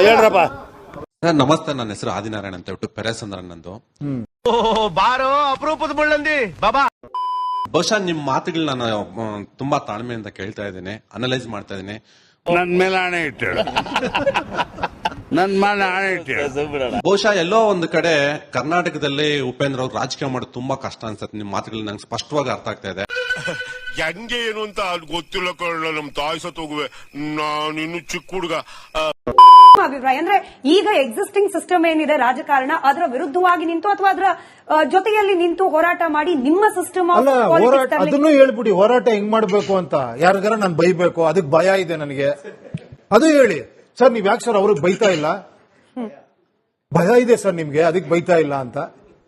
ಹೇಳ್ರಪ್ಪ. Sir ನಮಸ್ತೆ, ನನ್ನ ಹೆಸರು ಆದಿನಾರಾಯಣ ಅಂತ ಹೇಳ್ಬಿಟ್ಟು ಪೆರೇಸಂದ್ರನ್ ನಂದು. ಬಾರೋ ಅಪರೂಪದ ಮುಳ್ಳಂದಿ ಬಾಬಾ. ಬಹುಶಃ ನಿಮ್ ಮಾತುಗಳನ್ನ ನಾನು ತುಂಬಾ ತಾಳ್ಮೆಯಿಂದ ಕೇಳ್ತಾ ಇದ್ದೇನೆ, ಅನಲೈಸ್ ಮಾಡ್ತಾ ಇದ್ದೇನೆ. ನನ್ ಮೇಲೆ ಆಣೆ ಇಟ್ಟು ನನ್ ಮೇಲೆ ಆಣೆ ಇಟ್ಟು. ಬಹುಶಃ ಎಲ್ಲೋ ಒಂದು ಕಡೆ ಕರ್ನಾಟಕದಲ್ಲಿ ಉಪೇಂದ್ರ ಅವ್ರು ರಾಜಕೀಯ ಮಾಡೋದು ತುಂಬಾ ಕಷ್ಟ ಅನ್ಸುತ್ತೆ. ನಿಮ್ ಮಾತುಗಳು ನಂಗೆ ಸ್ಪಷ್ಟವಾಗಿ ಅರ್ಥ ಆಗ್ತಾ ಇದೆ. ಹೆಂಗೆ ಏನು ಅಂತ ಗೊತ್ತಿಲ್ಲ ಕಳ್ಳ, ನಮ್ ತಾಯಿ ಸತ್ತೋಗುವೆ, ನಾನಿನ್ನು ಚಿಕ್ಕ ಹುಡುಗ. ಅಭಿಪ್ರಾಯ ಅಂದ್ರೆ ಈಗ ಎಕ್ಸಿಸ್ಟಿಂಗ್ ಸಿಸ್ಟಮ್ ಏನಿದೆ ರಾಜಕಾರಣ ಅದರ ವಿರುದ್ಧವಾಗಿ ನಿಂತು ಅಥವಾ ಅದರ ಜೊತೆಯಲ್ಲಿ ನಿಂತು ಹೋರಾಟ ಮಾಡಿ ನಿಮ್ಮ ಸಿಸ್ಟಮ್ ಹೋರಾಟ ಅದನ್ನು ಹೇಳ್ಬಿಡಿ. ಹೋರಾಟ ಹೆಂಗ್ ಮಾಡ್ಬೇಕು ಅಂತ ಯಾರಿಗಾರ ನಾನು ಬೈಬೇಕು, ಅದಕ್ಕೆ ಭಯ ಇದೆ ನನಗೆ, ಅದು ಹೇಳಿ ಸರ್. ನೀವ್ ಯಾಕೆ ಸರ್ ಅವ್ರಿಗೆ ಬೈತಾ ಇಲ್ಲ? ಭಯ ಇದೆ ಸರ್ ನಿಮ್ಗೆ, ಅದಕ್ಕೆ ಬೈತಾ ಇಲ್ಲ ಅಂತ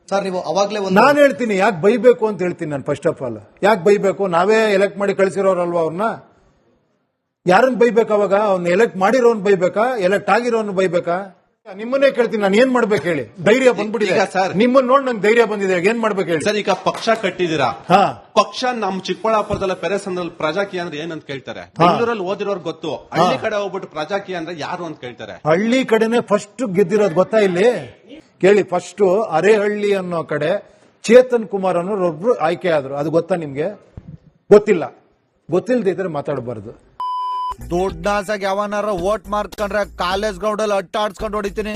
ಸರ್ ನೀವು ಅವಾಗ್ಲೇ ನಾನು ಹೇಳ್ತೀನಿ. ಯಾಕೆ ಬೈಬೇಕು ಅಂತ ಹೇಳ್ತೀನಿ ನಾನು. ಫಸ್ಟ್ ಆಫ್ ಆಲ್ ಯಾಕೆ ಬೈಬೇಕು? ನಾವೇ ಎಲೆಕ್ಟ್ ಮಾಡಿ ಕಳಿಸಿರೋರಲ್ವಾ ಅವ್ರನ್ನ. ಯಾರನ್ನ ಬೈಬೇಕು ಅವಾಗ? ಅವ್ನ ಎಲೆಕ್ಟ್ ಮಾಡಿರೋನ್ ಬೈಬೇಕಾ, ಎಲೆಕ್ಟ್ ಆಗಿರೋನ್ ಬೈಬೇಕಾ? ನಿಮ್ಮನ್ನೇ ಕೇಳ್ತೀನಿ, ನಾನು ಏನ್ ಮಾಡ್ಬೇಕು ಹೇಳಿ? ಧೈರ್ಯ ಬಂದ್ಬಿಟ್ಟಿದೆ ಸರ್, ನಿಮ್ಮನ್ನ ನೋಡಿ ನಂಗೆ ಧೈರ್ಯ ಬಂದಿದೆ. ಏನ್ ಮಾಡ್ಬೇಕು ಹೇಳಿ ಸರ್? ಈಗ ಪಕ್ಷ ಕಟ್ಟಿದೀರಾ, ಪಕ್ಷ ನಮ್ ಚಿಕ್ಕಬಳ್ಳಾಪುರದಲ್ಲ ಪೆರೇಸಂದ್ರಲ್ಲಿ ಪ್ರಜಾಕೀಯ ಅಂದ್ರೆ ಏನಂತ ಕೇಳ್ತಾರೆ. ಬೆಂಗಳೂರಲ್ಲಿ ಓದಿರೋರು ಗೊತ್ತು, ಹಳ್ಳಿ ಕಡೆ ಹೋಗ್ಬಿಟ್ಟು ಪ್ರಜಾಕೀಯ ಅಂದ್ರೆ ಯಾರು ಅಂತ ಕೇಳ್ತಾರೆ. ಹಳ್ಳಿ ಕಡೆನೆ ಫಸ್ಟ್ ಗೆದ್ದಿರೋದು ಗೊತ್ತಾ ಇಲ್ಲಿ ಕೇಳಿ. ಫಸ್ಟ್ ಅರೆಹಳ್ಳಿ ಅನ್ನೋ ಕಡೆ ಚೇತನ್ ಕುಮಾರ್ ಅನ್ನೋರೊಬ್ರು ಆಯ್ಕೆ ಆದ್ರು. ಅದು ಗೊತ್ತಾ ನಿಮ್ಗೆ? ಗೊತ್ತಿಲ್ಲ. ಗೊತ್ತಿಲ್ಲದೆ ಇದ್ರೆ ಮಾತಾಡಬಾರ್ದು. ದೊಡ್ಡ ಯಾವನಾರ ವೋಟ್ ಮಾಡ್ಕೊಂಡ್ರೆ ಕಾಲೇಜ್ ಗ್ರೌಂಡ್ ಅಲ್ಲಿ ಅಟ್ಟ ಆಡ್ಸ್ಕೊಂಡು ಹೊಡಿತೀನಿ.